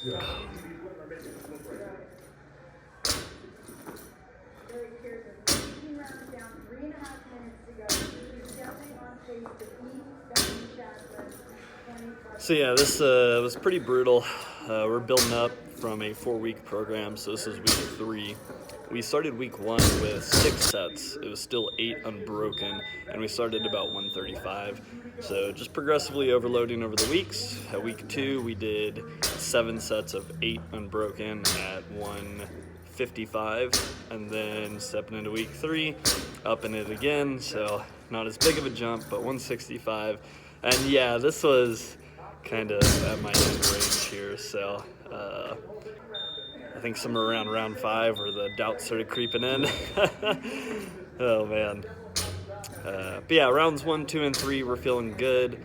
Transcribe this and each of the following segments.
So yeah, this was pretty brutal. We're building up from a 4-week program, so this is week 3. We started week 1 with 6 sets. It was still 8 unbroken, and we started about 135. So just progressively overloading over the weeks. At week 2, we did 7 sets of 8 unbroken at 155, and then stepping into week 3, upping it again. So not as big of a jump, but 165. And yeah, this was kind of at my end range here, so I think somewhere around round 5 where the doubt started creeping in. Oh man. But yeah, rounds 1, 2, and 3 we're feeling good.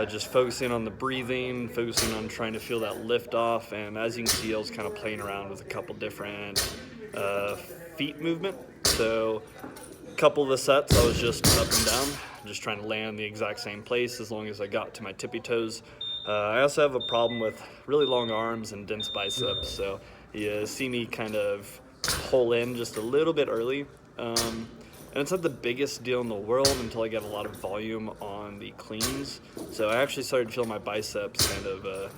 Just focusing on the breathing, focusing on trying to feel that lift off, and as you can see, I was kind of playing around with a couple different feet movement. So a couple of the sets I was just up and down, just trying to land the exact same place as long as I got to my tippy toes. I also have a problem with really long arms and dense biceps, so you see me kind of pull in just a little bit early. And it's not the biggest deal in the world until I get a lot of volume on the cleans. So I actually started feeling my biceps kind of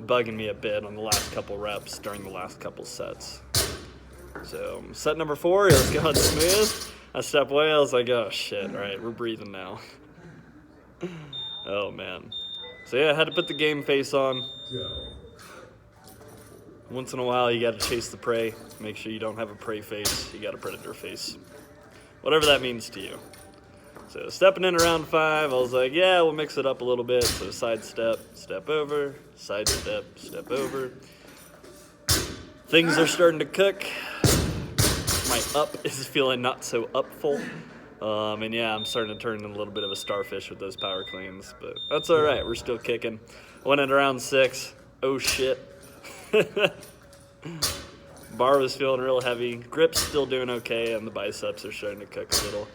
bugging me a bit on the last couple reps during the last couple sets. So set number 4 is going smooth. I step away, I was like, oh shit, all right, we're breathing now. Oh man. So yeah, I had to put the game face on. Once in a while, you got to chase the prey. Make sure you don't have a prey face. You got a predator face. Whatever that means to you. So stepping in around 5, I was like, yeah, we'll mix it up a little bit. So side step, step over, side step, step over. Things are starting to cook. My up is feeling not so upful. And yeah, I'm starting to turn into a little bit of a starfish with those power cleans, but that's all right. We're still kicking. Went in around 6. Oh shit. Bar was feeling real heavy. Grip's still doing okay, and the biceps are starting to cook a little.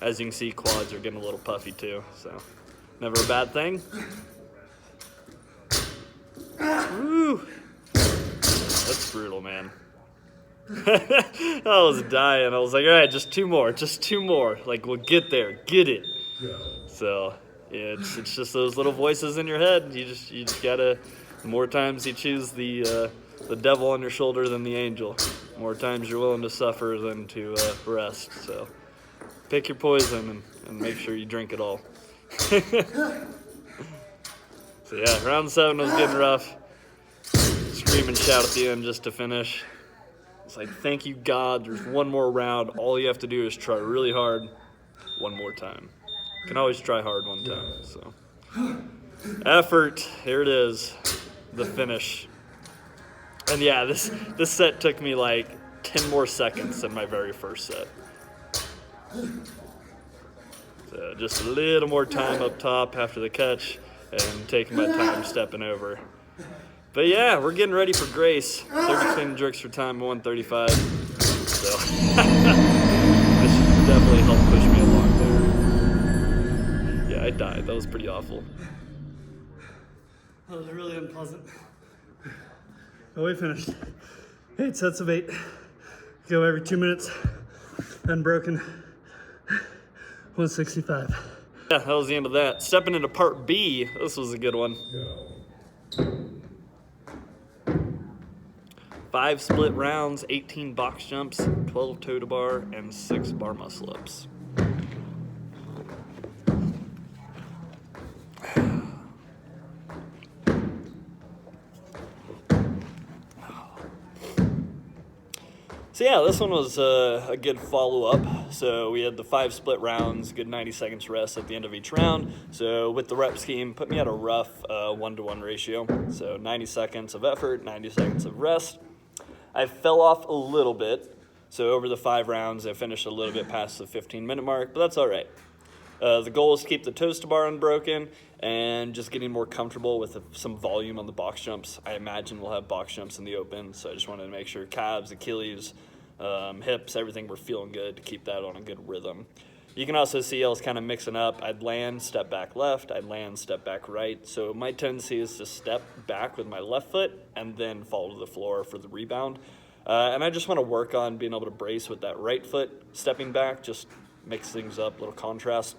As you can see, quads are getting a little puffy too, so never a bad thing. Woo! That's brutal, man. I was dying. I was like, all right, just 2 more. Like, we'll get there. Get it. So, yeah, it's just those little voices in your head. You just gotta, the more times you choose the devil on your shoulder than the angel, more times you're willing to suffer than to rest. So, pick your poison and make sure you drink it all. So, yeah, round 7 was getting rough. Scream and shout at the end just to finish. It's like, thank you, God, there's 1 more round. All you have to do is try really hard 1 more time. You can always try hard 1 time. So, effort, here it is, the finish. And yeah, this set took me like 10 more seconds than my very first set. So just a little more time up top after the catch and taking my time stepping over. But yeah, we're getting ready for Grace. 30 clean jerks for time 135. So this should definitely help push me along there. Yeah, I died. That was pretty awful. That was really unpleasant. But we finished. 8 sets of 8. Go every 2 minutes. Unbroken. 165. Yeah, that was the end of that. Stepping into part B, this was a good one. 5 split rounds, 18 box jumps, 12 toe to bar, and 6 bar muscle ups. So yeah, this one was a good follow-up. So we had the 5 split rounds, good 90 seconds rest at the end of each round. So with the rep scheme, put me at a rough 1-to-1 ratio. So 90 seconds of effort, 90 seconds of rest. I fell off a little bit. So over the 5 rounds, I finished a little bit past the 15-minute mark, but that's all right. The goal is to keep the toes to bar unbroken and just getting more comfortable with some volume on the box jumps. I imagine we'll have box jumps in the open, so I just wanted to make sure calves, Achilles, hips, everything were feeling good to keep that on a good rhythm. You can also see I was kind of mixing up. I'd land, step back left, I'd land, step back right. So my tendency is to step back with my left foot and then fall to the floor for the rebound. And I just want to work on being able to brace with that right foot, stepping back, just mix things up, little contrast.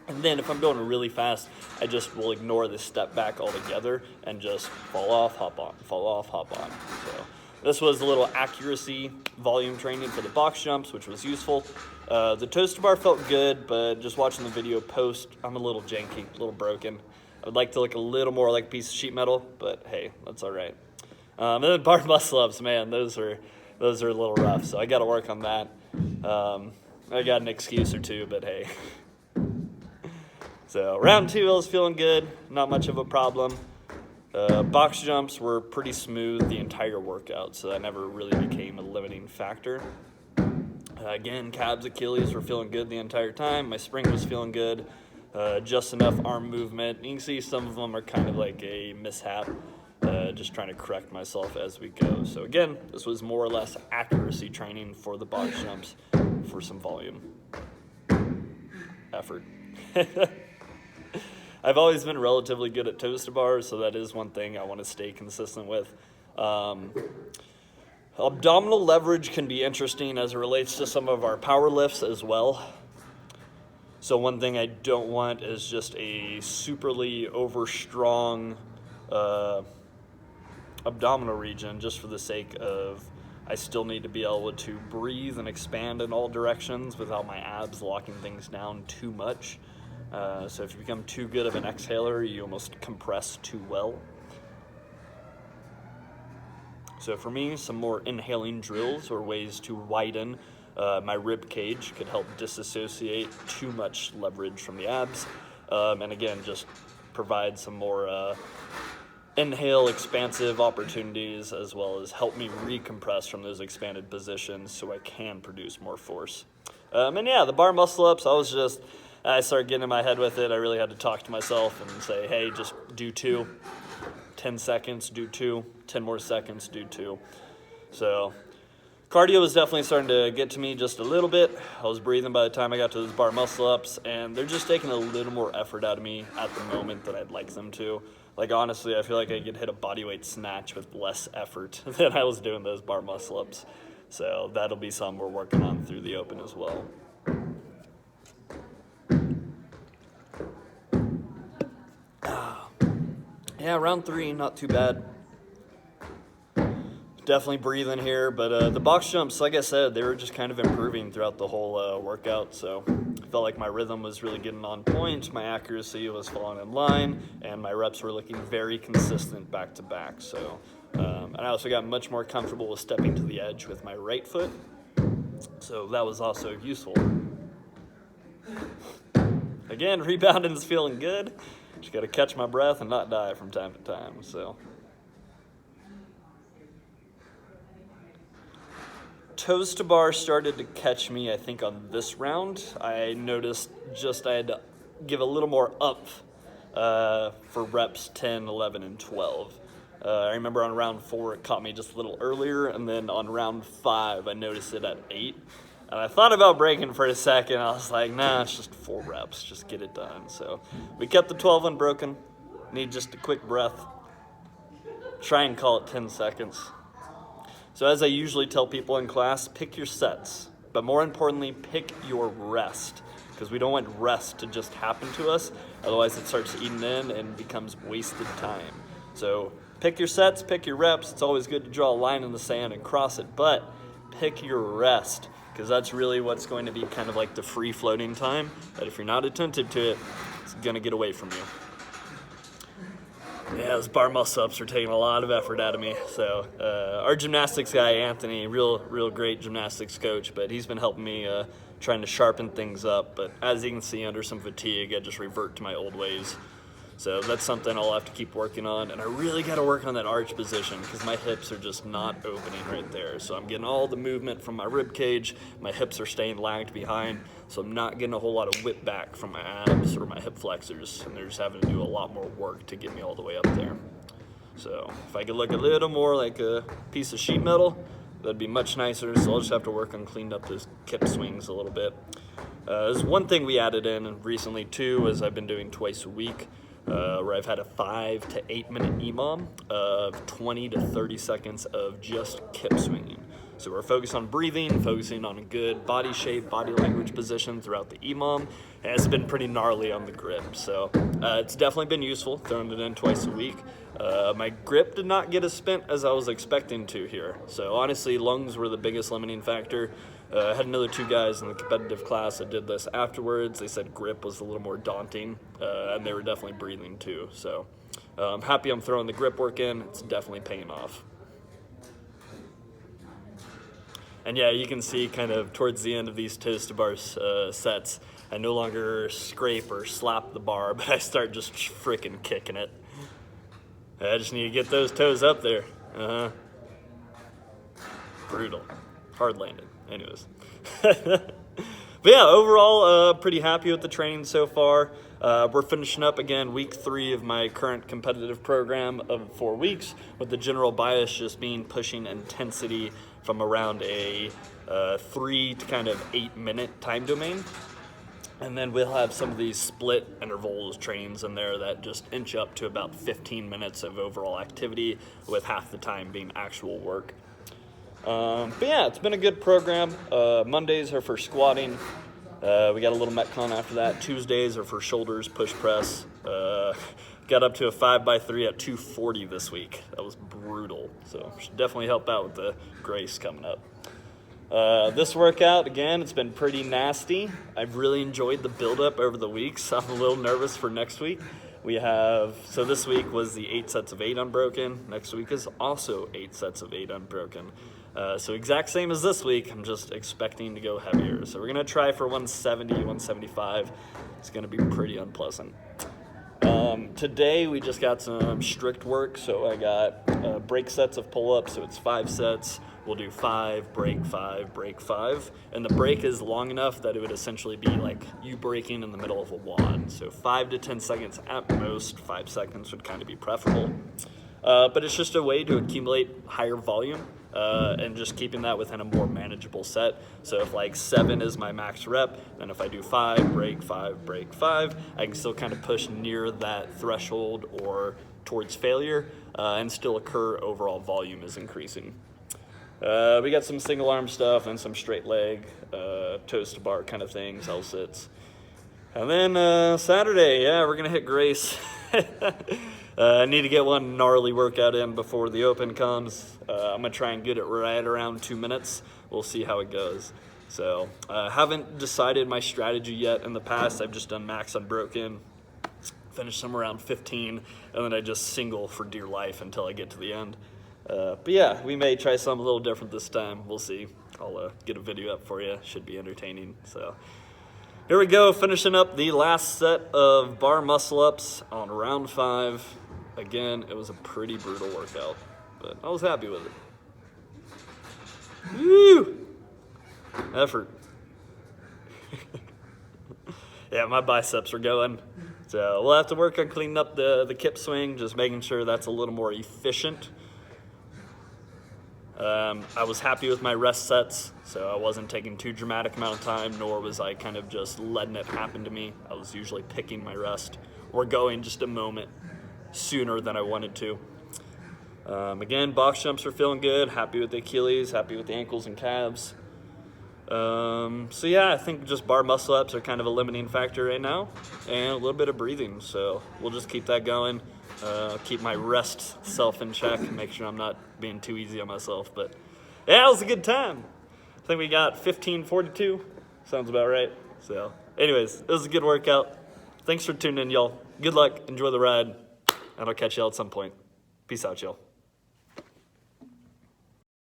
And then if I'm going really fast, I just will ignore the step back altogether and just fall off, hop on, fall off, hop on. So this was a little accuracy volume training for the box jumps, which was useful. The toaster bar felt good, but just watching the video post, I'm a little janky, a little broken. I would like to look a little more like a piece of sheet metal, but hey, that's all right. And then bar muscle ups, man, those are a little rough, so I got to work on that. I got an excuse or two, but hey. So round 2, I was feeling good, not much of a problem. Box jumps were pretty smooth the entire workout, so that never really became a limiting factor. Again, calves, Achilles were feeling good the entire time. My spring was feeling good, just enough arm movement. You can see some of them are kind of like a mishap, just trying to correct myself as we go. So again, this was more or less accuracy training for the box jumps for some volume effort. I've always been relatively good at toaster bars, so that is one thing I want to stay consistent with. Abdominal leverage can be interesting as it relates to some of our power lifts as well. So one thing I don't want is just a superly overstrong abdominal region, just for the sake of I still need to be able to breathe and expand in all directions without my abs locking things down too much. So if you become too good of an exhaler, you almost compress too well. So for me, some more inhaling drills or ways to widen my rib cage could help disassociate too much leverage from the abs. And again, just provide some more inhale expansive opportunities, as well as help me recompress from those expanded positions so I can produce more force. And yeah, the bar muscle ups, I started getting in my head with it. I really had to talk to myself and say, hey, just do 2. 10 seconds, do 2, 10 more seconds, do 2. So cardio was definitely starting to get to me just a little bit. I was breathing by the time I got to those bar muscle ups, and they're just taking a little more effort out of me at the moment than I'd like them to. Like honestly, I feel like I could hit a bodyweight snatch with less effort than I was doing those bar muscle ups. So that'll be something we're working on through the open as well. Yeah, round 3, not too bad. Definitely breathing here, but the box jumps, like I said, they were just kind of improving throughout the whole workout, so I felt like my rhythm was really getting on point, my accuracy was falling in line, and my reps were looking very consistent back to back. So, and I also got much more comfortable with stepping to the edge with my right foot, so that was also useful. Again, rebounding is feeling good. Just got to catch my breath and not die from time to time. So, toes to bar started to catch me, I think, on this round. I noticed I had to give a little more up for reps 10, 11, and 12. I remember on round 4, it caught me just a little earlier, and then on round 5, I noticed it at 8. And I thought about breaking for a second. I was like, nah, it's just 4 reps. Just get it done. So we kept the 12 unbroken. Need just a quick breath. Try and call it 10 seconds. So as I usually tell people in class, pick your sets. But more importantly, pick your rest. Because we don't want rest to just happen to us. Otherwise it starts eating in and becomes wasted time. So pick your sets, pick your reps. It's always good to draw a line in the sand and cross it. But pick your rest. Because that's really what's going to be kind of like the free floating time, that if you're not attentive to it, it's going to get away from you. Yeah, those bar muscle ups are taking a lot of effort out of me. So our gymnastics guy, Anthony, real great gymnastics coach, but he's been helping me trying to sharpen things up. But as you can see, under some fatigue, I just revert to my old ways. So that's something I'll have to keep working on. And I really got to work on that arch position because my hips are just not opening right there. So I'm getting all the movement from my rib cage. My hips are staying lagged behind. So I'm not getting a whole lot of whip back from my abs or my hip flexors. And they're just having to do a lot more work to get me all the way up there. So if I could look a little more like a piece of sheet metal, that'd be much nicer. So I'll just have to work on cleaning up those kip swings a little bit. There's one thing we added in recently too, is I've been doing twice a week, where I've had a 5 to 8 minute EMOM of 20 to 30 seconds of just kip swinging. So we're focused on breathing, focusing on a good body shape, body language position throughout the EMOM. And it's been pretty gnarly on the grip. So it's definitely been useful, throwing it in twice a week. My grip did not get as spent as I was expecting to here. So honestly, lungs were the biggest limiting factor. I had another 2 guys in the competitive class that did this afterwards. They said grip was a little more daunting, and they were definitely breathing too. So I'm happy I'm throwing the grip work in. It's definitely paying off. And yeah, you can see kind of towards the end of these toes to bar sets, I no longer scrape or slap the bar, but I start just freaking kicking it. I just need to get those toes up there. Brutal. Hard landed. Anyways. But yeah, overall, pretty happy with the training so far. We're finishing up again week 3 of my current competitive program of 4 weeks, with the general bias just being pushing intensity from around a 3 to kind of 8 minute time domain. And then we'll have some of these split intervals trainings in there that just inch up to about 15 minutes of overall activity, with half the time being actual work. But yeah, it's been a good program. Mondays are for squatting. We got a little Metcon after that. Tuesdays are for shoulders, push press. Got up to a 5x3 at 240 this week. That was brutal. So should definitely help out with the Grace coming up. This workout, again, it's been pretty nasty. I've really enjoyed the build-up over the weeks. I'm a little nervous for next week. So this week was the 8 sets of 8 unbroken. Next week is also 8 sets of 8 unbroken. So exact same as this week, I'm just expecting to go heavier. So we're gonna try for 170, 175. It's gonna be pretty unpleasant. Today we just got some strict work. So I got break sets of pull-ups, so it's 5 sets. We'll do 5, break 5, break 5. And the break is long enough that it would essentially be like you breaking in the middle of a wad. So 5 to 10 seconds at most. 5 seconds would kind of be preferable. But it's just a way to accumulate higher volume and just keeping that within a more manageable set. So if like 7 is my max rep, then if I do 5, break 5, break 5, I can still kind of push near that threshold or towards failure and still occur overall volume is increasing. We got some single arm stuff and some straight leg, toes to bar kind of things, L sits. And then Saturday, yeah, we're gonna hit Grace. I need to get one gnarly workout in before the open comes. I'm gonna try and get it right around 2 minutes. We'll see how it goes. So haven't decided my strategy yet. In the past, I've just done max unbroken, finished somewhere around 15, and then I just single for dear life until I get to the end. But yeah, we may try something a little different this time. We'll see. I'll get a video up for you. Should be entertaining. So here we go, finishing up the last set of bar muscle ups on round 5. Again, it was a pretty brutal workout, but I was happy with it. Woo! Effort. Yeah, my biceps are going. So we'll have to work on cleaning up the kip swing, just making sure that's a little more efficient. I was happy with my rest sets, so I wasn't taking too dramatic amount of time, nor was I kind of just letting it happen to me. I was usually picking my rest or going just a moment sooner than I wanted to. Again, box jumps are feeling good. Happy with the Achilles, happy with the ankles and calves. So yeah, I think just bar muscle ups are kind of a limiting factor right now, and a little bit of breathing. So we'll just keep that going. Keep my rest self in check and make sure I'm not being too easy on myself. But yeah, it was a good time. I think we got 15:42. Sounds about right. So anyways, it was a good workout. Thanks for tuning in, y'all. Good luck. Enjoy the ride. And I'll catch y'all at some point. Peace out, y'all.